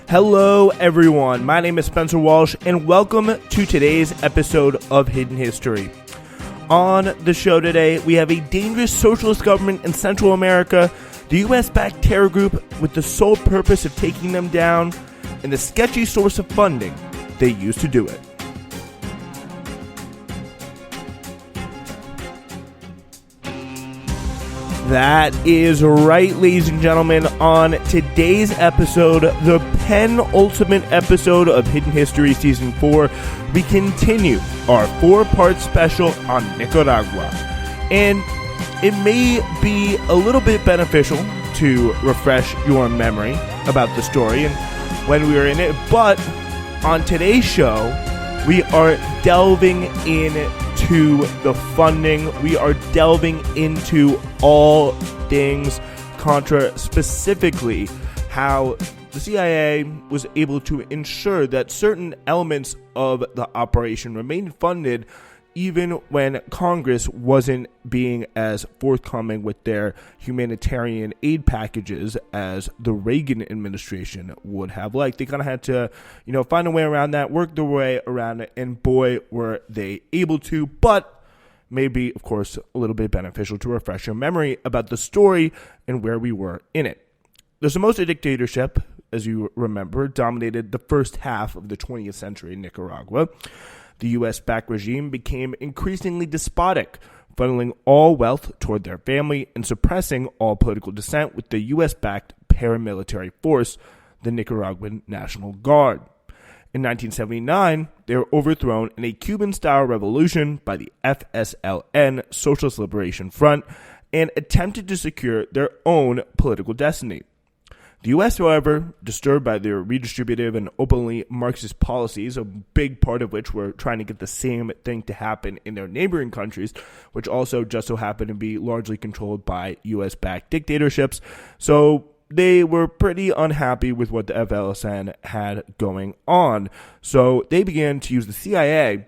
Hello, everyone. My name is Spencer Walsh, and welcome to today's episode of Hidden History. On the show today, we have a dangerous socialist government in Central America, the U.S.-backed terror group with the sole purpose of taking them down, and the sketchy source of funding they used to do it. That is right, ladies and gentlemen. On today's episode, the penultimate episode of Hidden History Season 4, we continue our 4-part special on Nicaragua. And it may be a little bit beneficial to refresh your memory about the story and when we were in it, but on today's show, we are delving into the funding. We are delving into all things Contra, specifically how the CIA was able to ensure that certain elements of the operation remained funded even when Congress wasn't being as forthcoming with their humanitarian aid packages as the Reagan administration would have liked. They kind of had to, find a way around that, work their way around it, and boy, were they able to. But maybe, of course, a little bit beneficial to refresh your memory about the story and where we were in it. The Somoza dictatorship, as you remember, dominated the first half of the 20th century in Nicaragua. The U.S.-backed regime became increasingly despotic, funneling all wealth toward their family and suppressing all political dissent with the U.S.-backed paramilitary force, the Nicaraguan National Guard. In 1979, they were overthrown in a Cuban-style revolution by the FSLN, Socialist Liberation Front, and attempted to secure their own political destiny. The U.S., however, disturbed by their redistributive and openly Marxist policies, a big part of which were trying to get the same thing to happen in their neighboring countries, which also just so happened to be largely controlled by U.S.-backed dictatorships. So they were pretty unhappy with what the FSLN had going on. So they began to use the CIA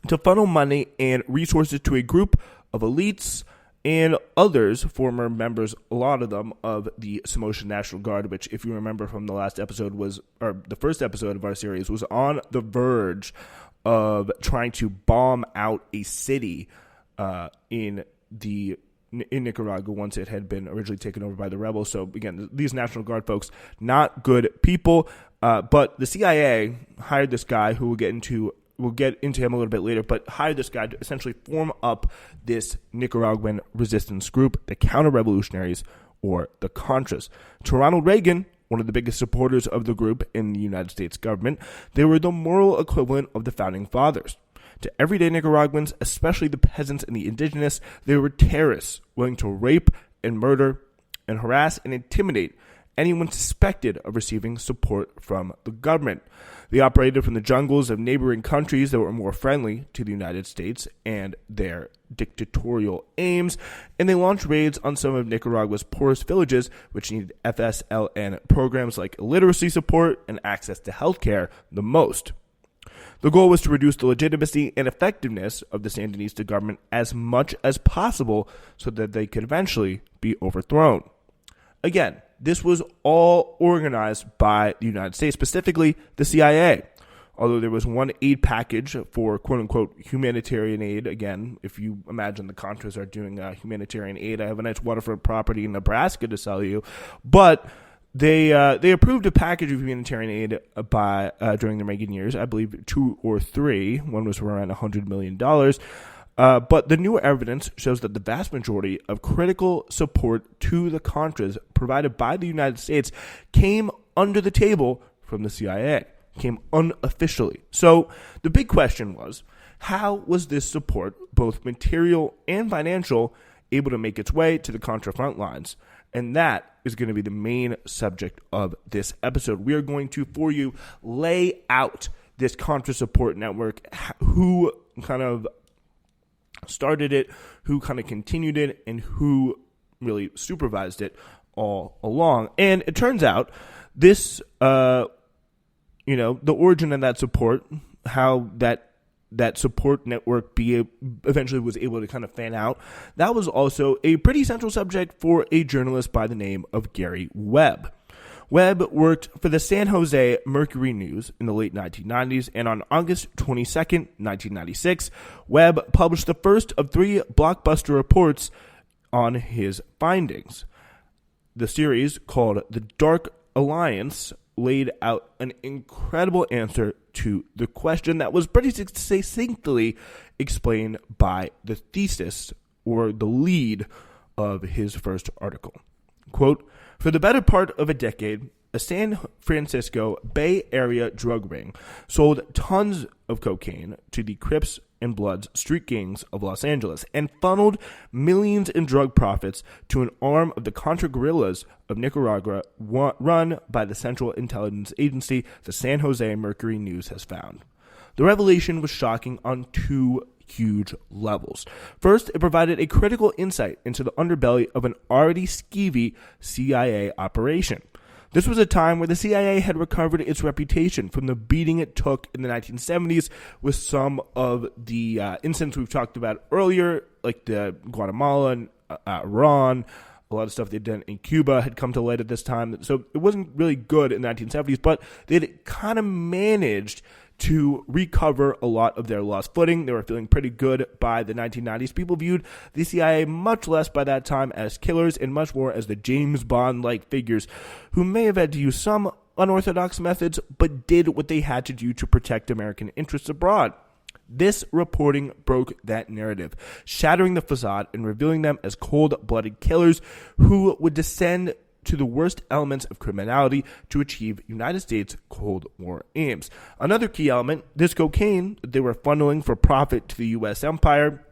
to funnel money and resources to a group of elites and others, former members, a lot of them, of the Somoza National Guard, which, if you remember from the last episode, the first episode of our series, was on the verge of trying to bomb out a city in Nicaragua once it had been originally taken over by the rebels. So again, these National Guard folks, not good people, but the CIA hired this guy who we'll get into him a little bit later, but hired this guy to essentially form up this Nicaraguan resistance group, the counter-revolutionaries, or the Contras. To Ronald Reagan, one of the biggest supporters of the group in the United States government, they were the moral equivalent of the Founding Fathers. To everyday Nicaraguans, especially the peasants and the indigenous, they were terrorists willing to rape and murder and harass and intimidate anyone suspected of receiving support from the government. They operated from the jungles of neighboring countries that were more friendly to the United States and their dictatorial aims, and they launched raids on some of Nicaragua's poorest villages, which needed FSLN programs like illiteracy support and access to healthcare the most. The goal was to reduce the legitimacy and effectiveness of the Sandinista government as much as possible so that they could eventually be overthrown. Again, this was all organized by the United States, specifically the CIA. Although there was one aid package for quote-unquote humanitarian aid. Again, if you imagine the Contras are doing humanitarian aid, I have a nice waterfront property in Nebraska to sell you. But they approved a package of humanitarian aid during the Reagan years, I believe 2 or 3. One was around $100 million. But the new evidence shows that the vast majority of critical support to the Contras provided by the United States came under the table from the CIA, came unofficially. So the big question was, how was this support, both material and financial, able to make its way to the Contra front lines? And that is going to be the main subject of this episode. We are going to, for you, lay out this Contra support network, who kind of started it, who kind of continued it, and who really supervised it all along. And it turns out this, the origin of that support, how that support network eventually was able to kind of fan out, that was also a pretty central subject for a journalist by the name of Gary Webb. Webb worked for the San Jose Mercury News in the late 1990s, and on August 22nd, 1996, Webb published the first of 3 blockbuster reports on his findings. The series, called The Dark Alliance, laid out an incredible answer to the question that was pretty succinctly explained by the thesis, or the lead, of his first article. Quote, "For the better part of a decade, a San Francisco Bay Area drug ring sold tons of cocaine to the Crips and Bloods street gangs of Los Angeles and funneled millions in drug profits to an arm of the Contra guerrillas of Nicaragua run by the Central Intelligence Agency, the San Jose Mercury News has found. The revelation was shocking on 2 huge levels. First, it provided a critical insight into the underbelly of an already skeevy CIA operation. This was a time where the CIA had recovered its reputation from the beating it took in the 1970s with some of the incidents we've talked about earlier, like the Guatemala and Iran. A lot of stuff they'd done in Cuba had come to light at this time. So it wasn't really good in the 1970s, but they'd kind of managed to recover a lot of their lost footing. They were feeling pretty good by the 1990s. People viewed the CIA much less by that time as killers and much more as the James Bond-like figures who may have had to use some unorthodox methods, but did what they had to do to protect American interests abroad. This reporting broke that narrative, shattering the facade and revealing them as cold-blooded killers who would descend to the worst elements of criminality to achieve United States Cold War aims. Another key element, this cocaine that they were funneling for profit to the U.S. empire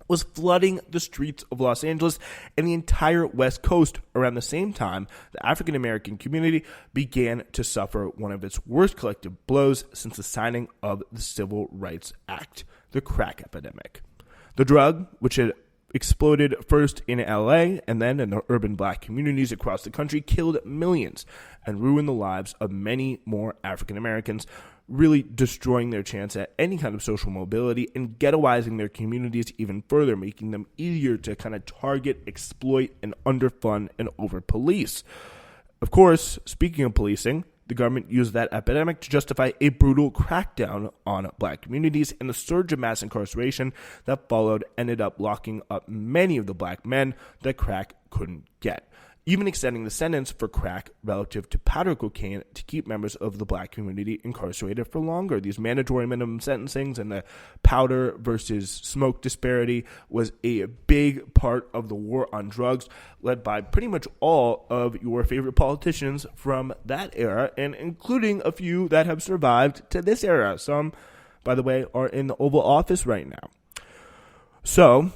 was flooding the streets of Los Angeles and the entire West Coast around the same time the African American community began to suffer one of its worst collective blows since the signing of the Civil Rights Act, the crack epidemic. The drug, which had exploded first in LA and then in the urban black communities across the country, killed millions and ruined the lives of many more African Americans, really destroying their chance at any kind of social mobility and ghettoizing their communities even further, making them easier to kind of target, exploit, and underfund and over-police. Of course, speaking of policing, the government used that epidemic to justify a brutal crackdown on black communities, and the surge of mass incarceration that followed ended up locking up many of the black men that crack couldn't get, even extending the sentence for crack relative to powder cocaine to keep members of the black community incarcerated for longer. These mandatory minimum sentencings and the powder versus smoke disparity was a big part of the war on drugs, led by pretty much all of your favorite politicians from that era, and including a few that have survived to this era. Some, by the way, are in the Oval Office right now. So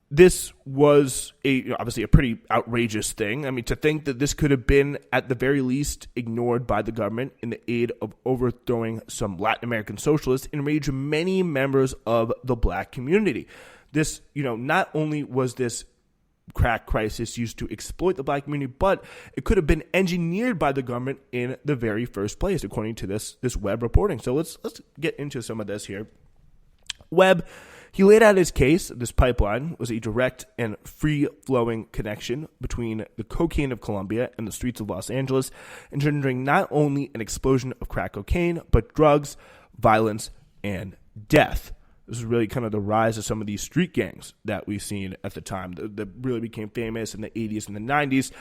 this was obviously a pretty outrageous thing. I mean, to think that this could have been, at the very least, ignored by the government in the aid of overthrowing some Latin American socialists enraged many members of the black community. This, not only was this crack crisis used to exploit the black community, but it could have been engineered by the government in the very first place, according to this Webb reporting. So let's get into some of this here. Webb, he laid out his case. This pipeline was a direct and free-flowing connection between the cocaine of Colombia and the streets of Los Angeles, engendering not only an explosion of crack cocaine, but drugs, violence, and death. This is really kind of the rise of some of these street gangs that we've seen at the time that really became famous in the 80s and the 90s.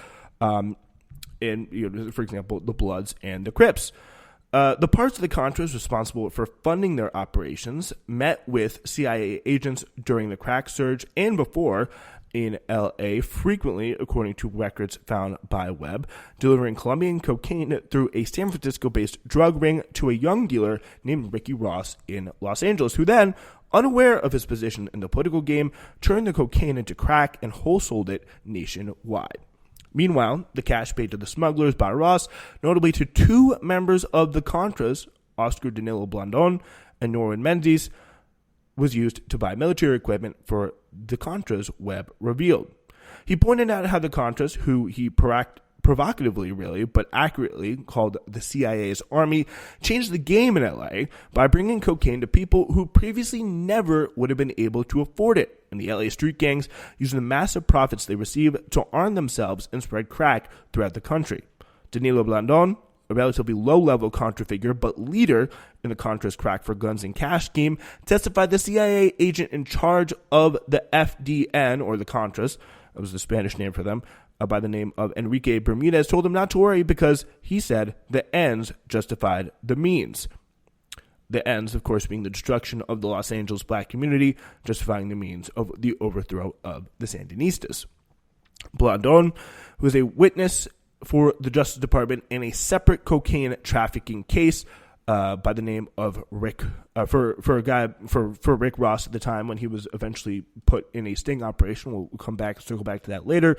For example, the Bloods and the Crips. The parts of the Contras responsible for funding their operations met with CIA agents during the crack surge and before in L.A., frequently, according to records found by Webb, delivering Colombian cocaine through a San Francisco-based drug ring to a young dealer named Ricky Ross in Los Angeles, who then, unaware of his position in the political game, turned the cocaine into crack and wholesaled it nationwide. Meanwhile, the cash paid to the smugglers by Ross, notably to 2 members of the Contras, Oscar Danilo Blandon and Norman Mendes, was used to buy military equipment for the Contras, Webb revealed. He pointed out how the Contras, who he provocatively really, but accurately called the CIA's army, changed the game in LA by bringing cocaine to people who previously never would have been able to afford it. And the LA street gangs using the massive profits they received to arm themselves and spread crack throughout the country. Danilo Blandon, a relatively low-level Contra figure but leader in the Contra's crack for guns and cash scheme, testified the CIA agent in charge of the FDN, or the Contras, that was the Spanish name for them, by the name of Enrique Bermudez, told him not to worry because, he said, the ends justified the means. The ends, of course, being the destruction of the Los Angeles black community, justifying the means of the overthrow of the Sandinistas. Blandon, who is a witness for the Justice Department in a separate cocaine trafficking case by the name of Rick, for Rick Ross at the time when he was eventually put in a sting operation. We'll circle back to that later.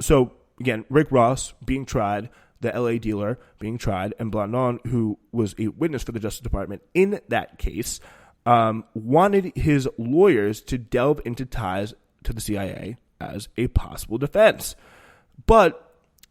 So again, Rick Ross being tried, the LA dealer being tried, and Blandon, who was a witness for the Justice Department in that case, wanted his lawyers to delve into ties to the CIA as a possible defense. But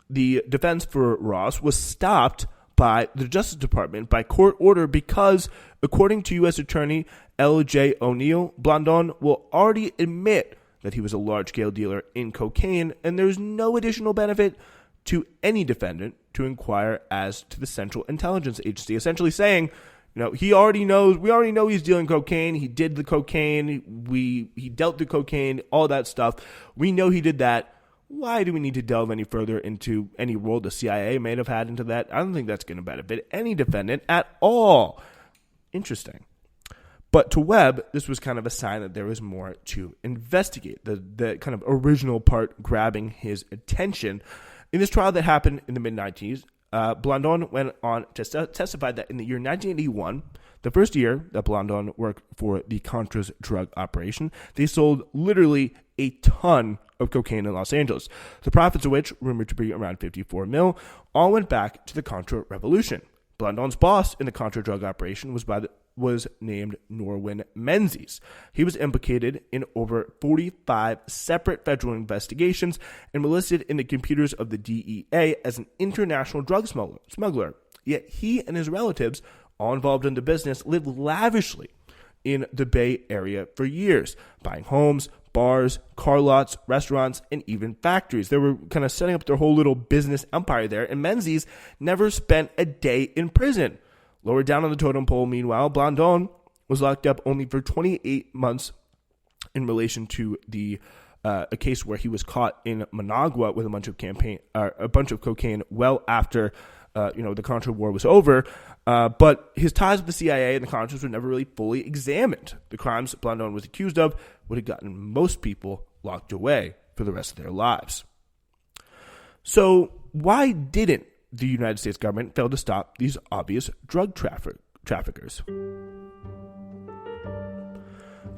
the defense for Ross was stopped by the Justice Department by court order because, according to U.S. Attorney L.J. O'Neill, Blandon will already admit that he was a large-scale dealer in cocaine, and there's no additional benefit to any defendant to inquire as to the Central Intelligence Agency, essentially saying, we already know he's dealing cocaine, he did the cocaine, he dealt the cocaine, all that stuff. We know he did that. Why do we need to delve any further into any role the CIA may have had into that? I don't think that's going to benefit any defendant at all. Interesting. But to Webb, this was kind of a sign that there was more to investigate, the kind of original part grabbing his attention. In this trial that happened in the mid-90s, Blandon went on to testify that in the year 1981, the first year that Blandon worked for the Contra's drug operation, they sold literally a ton of cocaine in Los Angeles, the profits of which, rumored to be around $54 million, all went back to the Contra revolution. Blandon's boss in the Contra drug operation was named Norwin Menzies. He was implicated in over 45 separate federal investigations and was listed in the computers of the DEA as an international drug smuggler. Yet he and his relatives, all involved in the business, lived lavishly in the Bay Area for years, buying homes, bars, car lots, restaurants, and even factories. They were kind of setting up their whole little business empire there, and Menzies never spent a day in prison. Lower down on the totem pole, meanwhile, Blandon was locked up only for 28 months in relation to a case where he was caught in Managua with a bunch of cocaine well after the Contra war was over. But his ties with the CIA and the Contras were never really fully examined. The crimes Blandon was accused of would have gotten most people locked away for the rest of their lives. So why didn't the United States government fail to stop these obvious drug traffickers?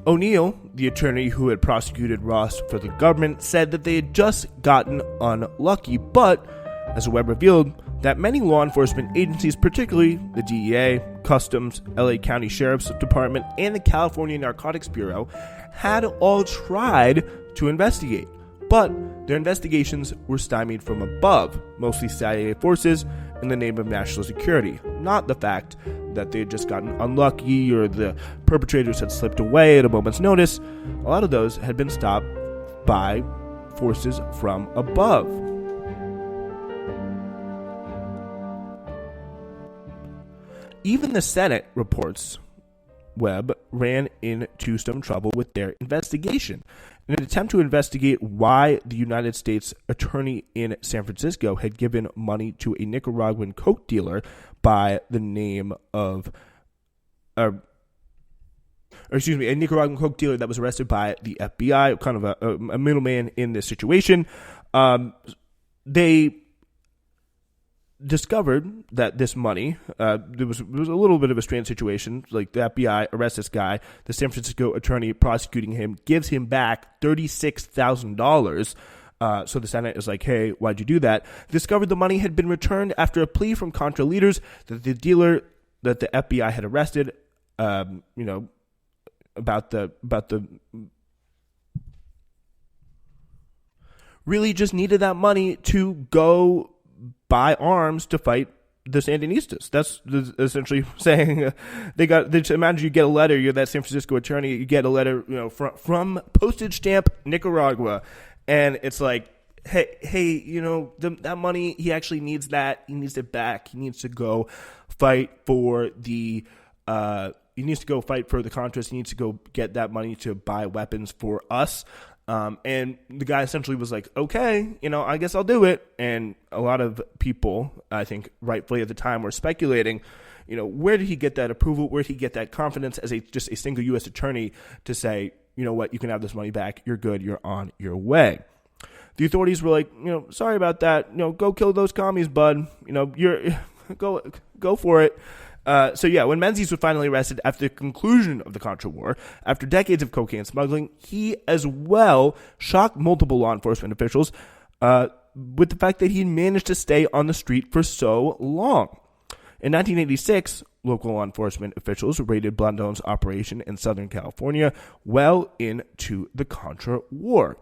O'Neill, the attorney who had prosecuted Ross for the government, said that they had just gotten unlucky, but, as Webb revealed, that many law enforcement agencies, particularly the DEA, Customs, LA County Sheriff's Department, and the California Narcotics Bureau, had all tried to investigate. But their investigations were stymied from above, mostly CIA forces, in the name of national security, not the fact that they had just gotten unlucky or the perpetrators had slipped away at a moment's notice. A lot of those had been stopped by forces from above. Even the Senate, reports Webb, ran into some trouble with their investigation. In an attempt to investigate why the United States attorney in San Francisco had given money to a Nicaraguan coke dealer by the name of, a Nicaraguan coke dealer that was arrested by the FBI, kind of a middleman in this situation, they discovered that this money, there was a little bit of a strange situation. Like, the FBI arrests this guy, the San Francisco attorney prosecuting him gives him back $36,000. So the Senate is like, hey, why'd you do that? Discovered the money had been returned after a plea from Contra leaders that the dealer that the FBI had arrested, about the really just needed that money to go buy arms to fight the Sandinistas. That's essentially saying they imagine you get a letter, you're that San Francisco attorney, you get a letter, from postage stamp Nicaragua, and it's like, hey, that money, he actually needs that. He needs it back. He needs to go fight for the Contras. He needs to go get that money to buy weapons for us. And the guy essentially was like, okay, I guess I'll do it. And a lot of people, I think rightfully at the time, were speculating, where did he get that approval? Where did he get that confidence as just a single U.S. attorney to say, you know what, you can have this money back. You're good. You're on your way. The authorities were like, sorry about that. Go kill those commies, bud. You're go for it. When Menzies was finally arrested after the conclusion of the Contra War, after decades of cocaine smuggling, he as well shocked multiple law enforcement officials with the fact that he managed to stay on the street for so long. In 1986, local law enforcement officials raided Blandon's operation in Southern California well into the Contra War.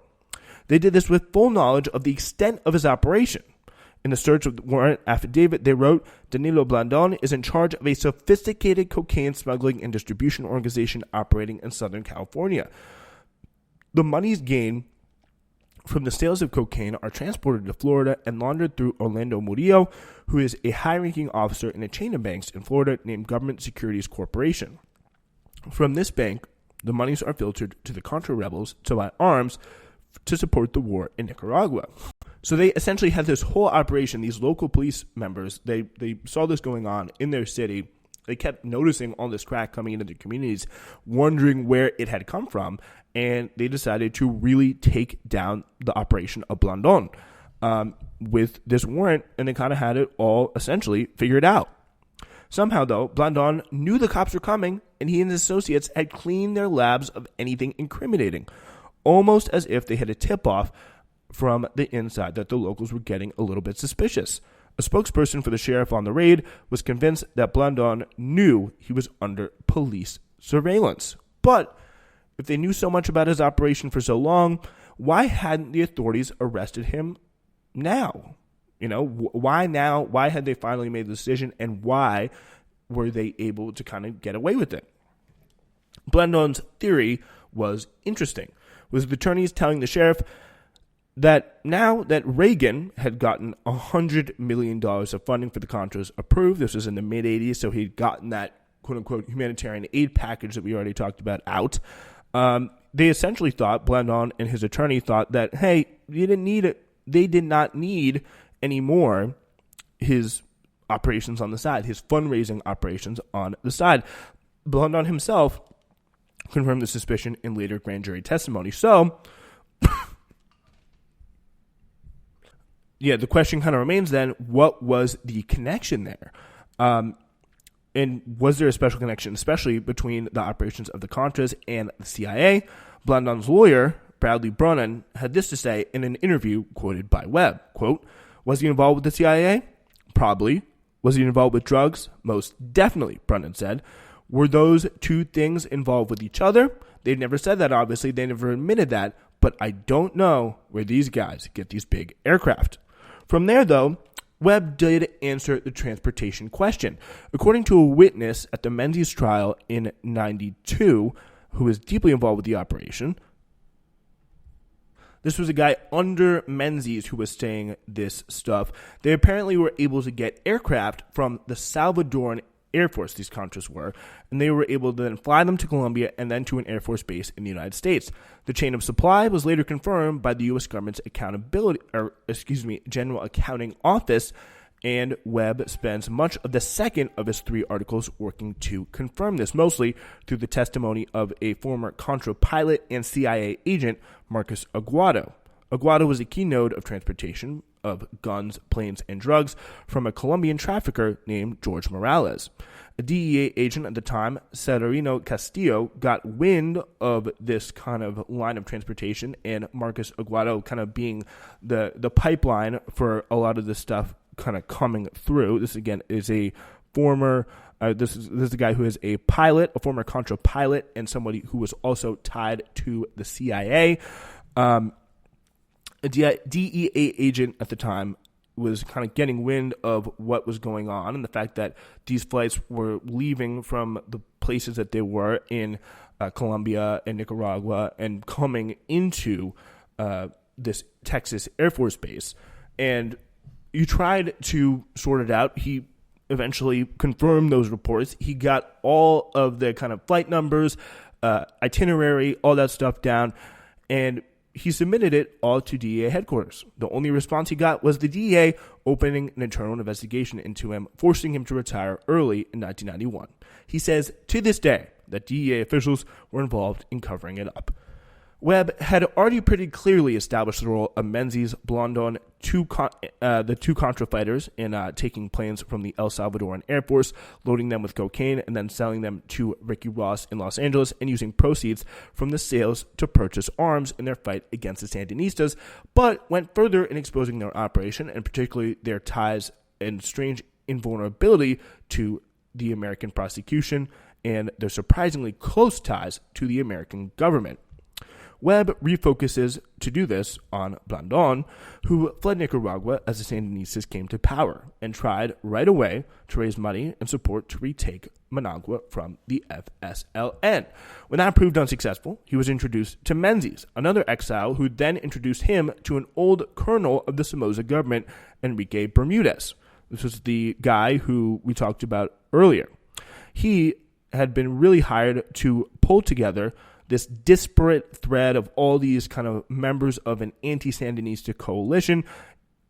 They did this with full knowledge of the extent of his operation. In the search warrant affidavit, they wrote, Danilo Blandon is in charge of a sophisticated cocaine smuggling and distribution organization operating in Southern California. The monies gained from the sales of cocaine are transported to Florida and laundered through Orlando Murillo, who is a high-ranking officer in a chain of banks in Florida named Government Securities Corporation. From this bank, the monies are filtered to the Contra rebels to buy arms to support the war in Nicaragua. So they essentially had this whole operation. These local police members, they saw this going on in their city. They kept noticing all this crack coming into their communities, wondering where it had come from, and they decided to really take down the operation of Blandon with this warrant, and they kind of had it all essentially figured out. Somehow, though, Blandon knew the cops were coming, and he and his associates had cleaned their labs of anything incriminating, almost as if they had a tip-off from the inside that the locals were getting a little bit suspicious. A spokesperson for the sheriff on the raid was convinced that Blandon knew he was under police surveillance. But if they knew so much about his operation for so long, why hadn't the authorities arrested him now? Why now? Why had they finally made the decision, and why were they able to kind of get away with it? Blandon's theory was interesting, with the attorneys telling the sheriff that now that Reagan had gotten $100 million of funding for the Contras approved, this was in the mid-'80s, so he'd gotten that quote-unquote humanitarian aid package that we already talked about out. They essentially thought, Blandon and his attorney thought that, hey, you didn't need it. They did not need anymore his operations on the side, his fundraising operations on the side. Blandon himself confirmed the suspicion in later grand jury testimony. So, the question kind of remains then, what was the connection there? And was there a special connection, especially between the operations of the Contras and the CIA? Blandon's lawyer, Bradley Brunnen, had this to say in an interview quoted by Webb, quote, was he involved with the CIA? Probably. Was he involved with drugs? Most definitely, Brunnen said. Were those two things involved with each other? They've never said that, obviously. They never admitted that. But I don't know where these guys get these big aircraft. From there, though, Webb did answer the transportation question. According to a witness at the Menzies trial in 92, who was deeply involved with the operation, this was a guy under Menzies who was saying this stuff. They apparently were able to get aircraft from the Salvadoran Air Force, these Contras were, and they were able to then fly them to Colombia and then to an Air Force base in the United States. The chain of supply was later confirmed by the U.S. government's General Accounting Office, and Webb spends much of the second of his 3 articles working to confirm this, mostly through the testimony of a former Contra pilot and CIA agent, Marcus Aguado. Aguado was a key node of transportation of guns, planes, and drugs from a Colombian trafficker named George Morales. A DEA agent at the time, Severino Castillo, got wind of this kind of line of transportation, and Marcus Aguado kind of being the pipeline for a lot of this stuff kind of coming through. This, again, is a former... This is a guy who is a pilot, a former Contra pilot, and somebody who was also tied to the CIA. A DEA agent at the time was kind of getting wind of what was going on and the fact that these flights were leaving from the places that they were in Colombia and Nicaragua and coming into this Texas Air Force base, and you tried to sort it out. He eventually confirmed those reports. He got all of the kind of flight numbers, itinerary, all that stuff down, and he submitted it all to DEA headquarters. The only response he got was the DEA opening an internal investigation into him, forcing him to retire early in 1991. He says to this day that DEA officials were involved in covering it up. Webb had already pretty clearly established the role of Menzies, Blandon, the two Contra fighters in taking planes from the El Salvadoran Air Force, loading them with cocaine, and then selling them to Ricky Ross in Los Angeles, and using proceeds from the sales to purchase arms in their fight against the Sandinistas, but went further in exposing their operation, and particularly their ties and strange invulnerability to the American prosecution and their surprisingly close ties to the American government. Webb refocuses to do this on Blandon, who fled Nicaragua as the Sandinistas came to power, and tried right away to raise money and support to retake Managua from the FSLN. When that proved unsuccessful, he was introduced to Menzies, another exile who then introduced him to an old colonel of the Somoza government, Enrique Bermudez. This was the guy who we talked about earlier. He had been really hired to pull together this disparate thread of all these kind of members of an anti-Sandinista coalition.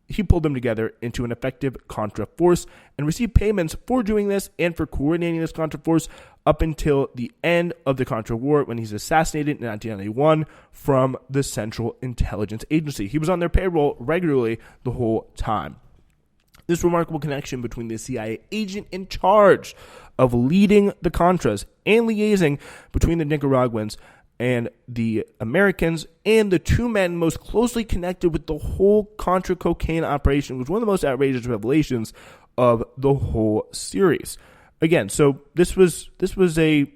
He pulled them together into an effective Contra force and received payments for doing this and for coordinating this Contra force up until the end of the Contra War, when he's assassinated in 1991 from the Central Intelligence Agency. He was on their payroll regularly the whole time. This remarkable connection between the CIA agent in charge of leading the Contras and liaising between the Nicaraguans and the Americans, and the two men most closely connected with the whole Contra cocaine operation, was one of the most outrageous revelations of the whole series. Again, so this was a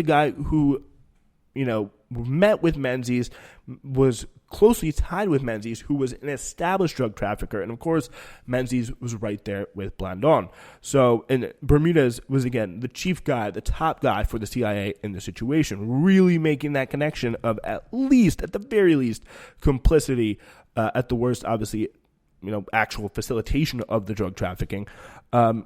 guy who, met with Menzies, was closely tied with Menzies, who was an established drug trafficker. And of course, Menzies was right there with Blandon. So, and Bermudez was, again, the chief guy, the top guy for the CIA in the situation, really making that connection of at the very least, complicity, at the worst, obviously, actual facilitation of the drug trafficking,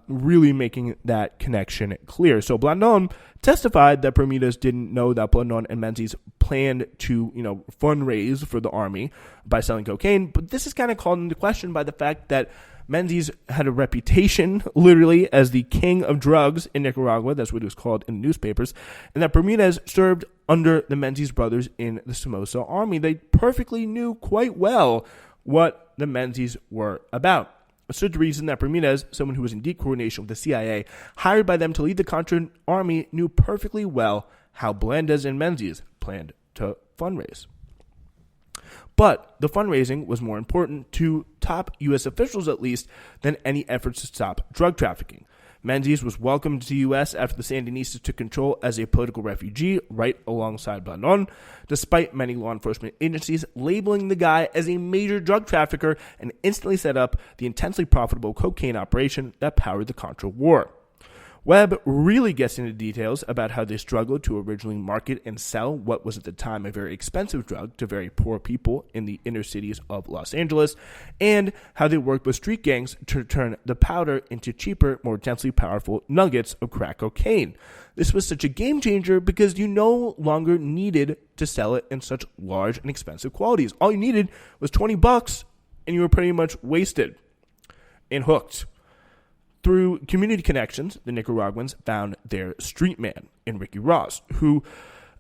really making that connection clear. So Blandon testified that Bermudez didn't know that Blandon and Menzies planned to, fundraise for the army by selling cocaine, but this is kind of called into question by the fact that Menzies had a reputation, literally, as the king of drugs in Nicaragua. That's what it was called in the newspapers. And that Bermudez served under the Menzies brothers in the Somoza army. They perfectly knew quite well what the Menzies were about. It stood to reason that Bermudez, someone who was in deep coordination with the CIA, hired by them to lead the Contra army, knew perfectly well how Blandez and Menzies planned to fundraise. But the fundraising was more important to top U.S. officials, at least, than any efforts to stop drug trafficking. Menzies was welcomed to the U.S. after the Sandinistas took control as a political refugee right alongside Blandon, despite many law enforcement agencies labeling the guy as a major drug trafficker, and instantly set up the intensely profitable cocaine operation that powered the Contra War. Webb really gets into details about how they struggled to originally market and sell what was at the time a very expensive drug to very poor people in the inner cities of Los Angeles, and how they worked with street gangs to turn the powder into cheaper, more densely powerful nuggets of crack cocaine. This was such a game changer because you no longer needed to sell it in such large and expensive quantities. All you needed was $20 and you were pretty much wasted and hooked. Through community connections, the Nicaraguans found their street man in Ricky Ross, who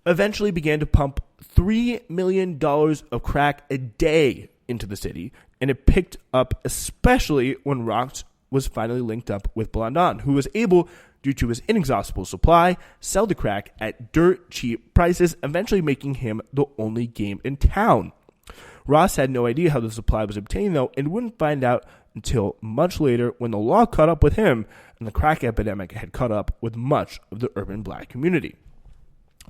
eventually began to pump $3 million of crack a day into the city, and it picked up especially when Ross was finally linked up with Blandon, who was able, due to his inexhaustible supply, sell the crack at dirt cheap prices, eventually making him the only game in town. Ross had no idea how the supply was obtained, though, and wouldn't find out until much later when the law caught up with him and the crack epidemic had caught up with much of the urban black community.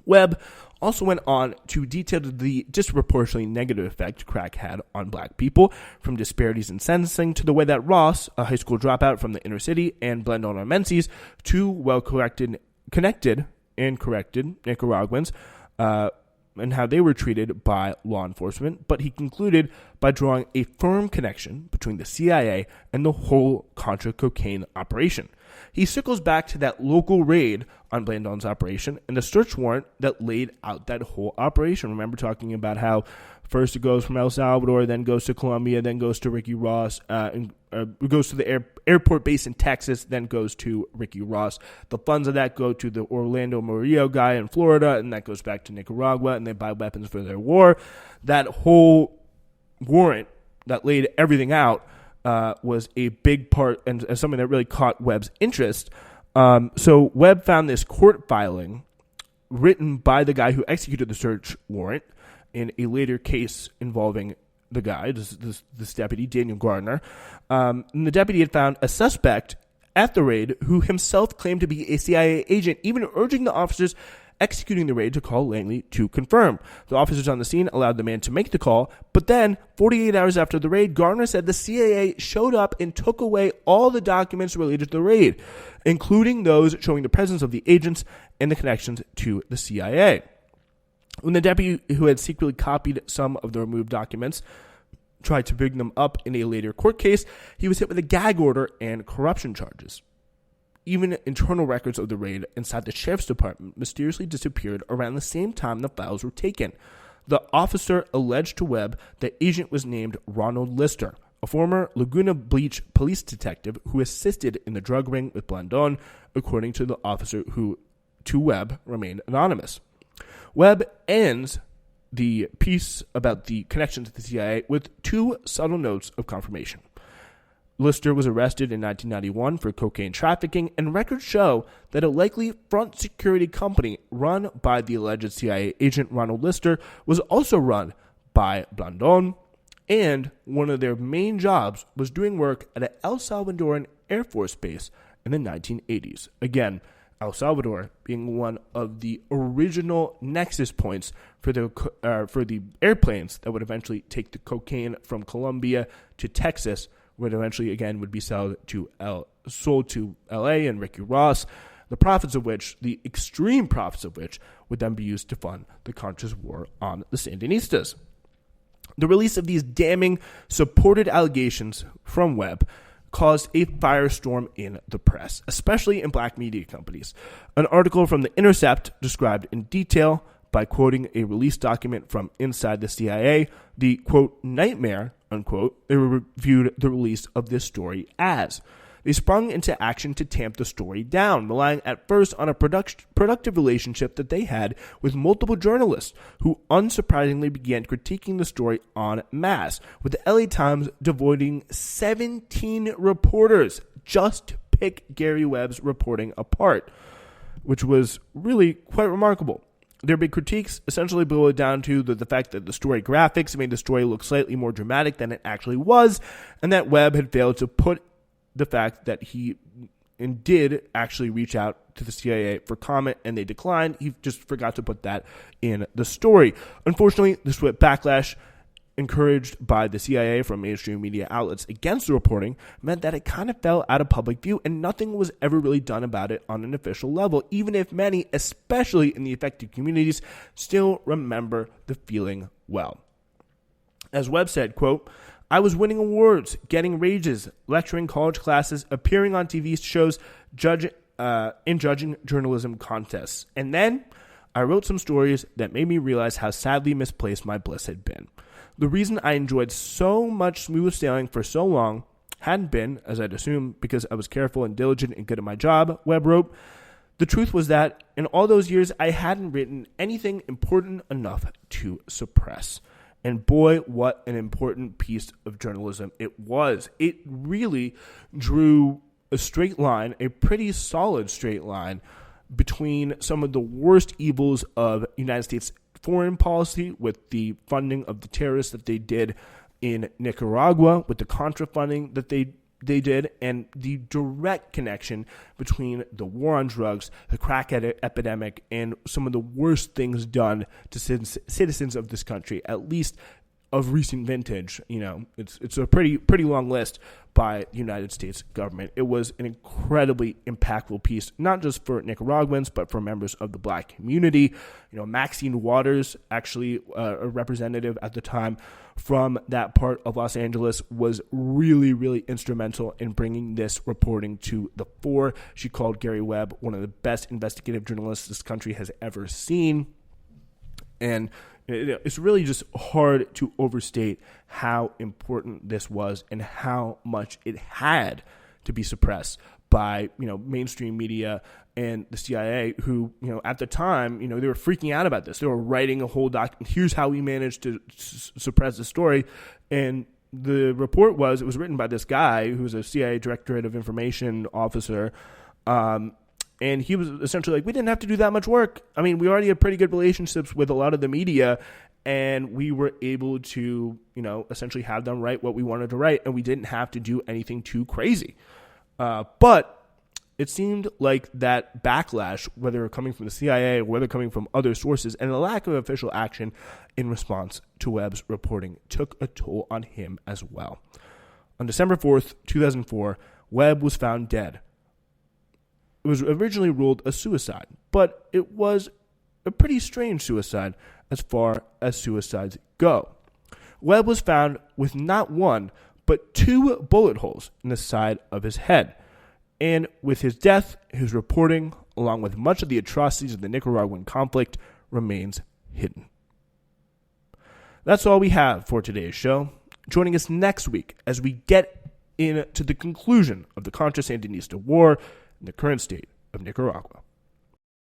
Webb also went on to detail the disproportionately negative effect crack had on black people, from disparities in sentencing to the way that Ross, a high school dropout from the inner city, and Blandon and Menzies, two connected Nicaraguans, and how they were treated by law enforcement, but he concluded by drawing a firm connection between the CIA and the whole Contra cocaine operation. He circles back to that local raid on Blandon's operation and the search warrant that laid out that whole operation. Remember talking about how first it goes from El Salvador, then goes to Colombia, then goes to Ricky Ross, and goes to the airport base in Texas, then goes to Ricky Ross. The funds of that go to the Orlando Murillo guy in Florida, and that goes back to Nicaragua, and they buy weapons for their war. That whole warrant that laid everything out was a big part and something that really caught Webb's interest. So Webb found this court filing written by the guy who executed the search warrant in a later case involving the guy, this deputy, Daniel Gardner. And the deputy had found a suspect at the raid who himself claimed to be a CIA agent, even urging the officers executing the raid to call Langley to confirm. The officers on the scene allowed the man to make the call, but then, 48 hours after the raid, Gardner said the CIA showed up and took away all the documents related to the raid, including those showing the presence of the agents and the connections to the CIA. When the deputy who had secretly copied some of the removed documents tried to bring them up in a later court case, he was hit with a gag order and corruption charges. Even internal records of the raid inside the sheriff's department mysteriously disappeared around the same time the files were taken. The officer alleged to Webb that agent was named Ronald Lister, a former Laguna Beach police detective who assisted in the drug ring with Blandon, according to the officer who, to Webb, remained anonymous. Webb ends the piece about the connection to the CIA with two subtle notes of confirmation. Lister was arrested in 1991 for cocaine trafficking, and records show that a likely front security company run by the alleged CIA agent Ronald Lister was also run by Blandon, and one of their main jobs was doing work at an El Salvadoran Air Force base in the 1980s. Again, El Salvador being one of the original nexus points for the airplanes that would eventually take the cocaine from Colombia to Texas, where it eventually, again, would be sold to L.A. and Ricky Ross, the extreme profits of which would then be used to fund the Contra's war on the Sandinistas. The release of these damning supported allegations from Webb caused a firestorm in the press, especially in black media companies. An article from The Intercept described in detail, by quoting a release document from inside the CIA, the, quote, nightmare, unquote, they reviewed the release of this story as. They sprung into action to tamp the story down, relying at first on a productive relationship that they had with multiple journalists who unsurprisingly began critiquing the story en masse, with the LA Times devoting 17 reporters just to pick Gary Webb's reporting apart, which was really quite remarkable. Their big critiques essentially boiled down to the fact that the story graphics made the story look slightly more dramatic than it actually was, and that Webb had failed to put the fact that he did actually reach out to the CIA for comment and they declined. He just forgot to put that in the story. Unfortunately, this backlash encouraged by the CIA from mainstream media outlets against the reporting meant that it kind of fell out of public view and nothing was ever really done about it on an official level, even if many, especially in the affected communities, still remember the feeling well. As Webb said, quote, I was winning awards, getting raises, lecturing college classes, appearing on TV shows, in judging journalism contests. And then I wrote some stories that made me realize how sadly misplaced my bliss had been. The reason I enjoyed so much smooth sailing for so long hadn't been, as I'd assume, because I was careful and diligent and good at my job, Webb wrote. The truth was that in all those years, I hadn't written anything important enough to suppress. And boy, what an important piece of journalism it was. It really drew a straight line, a pretty solid straight line, between some of the worst evils of United States foreign policy, with the funding of the terrorists that they did in Nicaragua, with the Contra funding that they did, and the direct connection between the war on drugs, the crack epidemic, and some of the worst things done to citizens of this country, at least of recent vintage. It's a pretty long list by the United States government. It was an incredibly impactful piece, not just for Nicaraguans, but for members of the black community. Maxine Waters, actually a representative at the time from that part of Los Angeles, was really, really instrumental in bringing this reporting to the fore. She called Gary Webb one of the best investigative journalists this country has ever seen. And it's really just hard to overstate how important this was and how much it had to be suppressed by, mainstream media and the CIA, who, at the time, they were freaking out about this. They were writing a whole document. Here's how we managed to suppress the story. And the report it was written by this guy who was a CIA Directorate of Information officer. And he was essentially like, we didn't have to do that much work. I mean, we already had pretty good relationships with a lot of the media, and we were able to, essentially have them write what we wanted to write, and we didn't have to do anything too crazy. But it seemed like that backlash, whether coming from the CIA or whether coming from other sources, and the lack of official action in response to Webb's reporting took a toll on him as well. On December 4th, 2004, Webb was found dead. It was originally ruled a suicide, but it was a pretty strange suicide as far as suicides go. Webb was found with not one, but 2 bullet holes in the side of his head. And with his death, his reporting, along with much of the atrocities of the Nicaraguan conflict, remains hidden. That's all we have for today's show. Joining us next week as we get into the conclusion of the Contra Sandinista War in the current state of Nicaragua.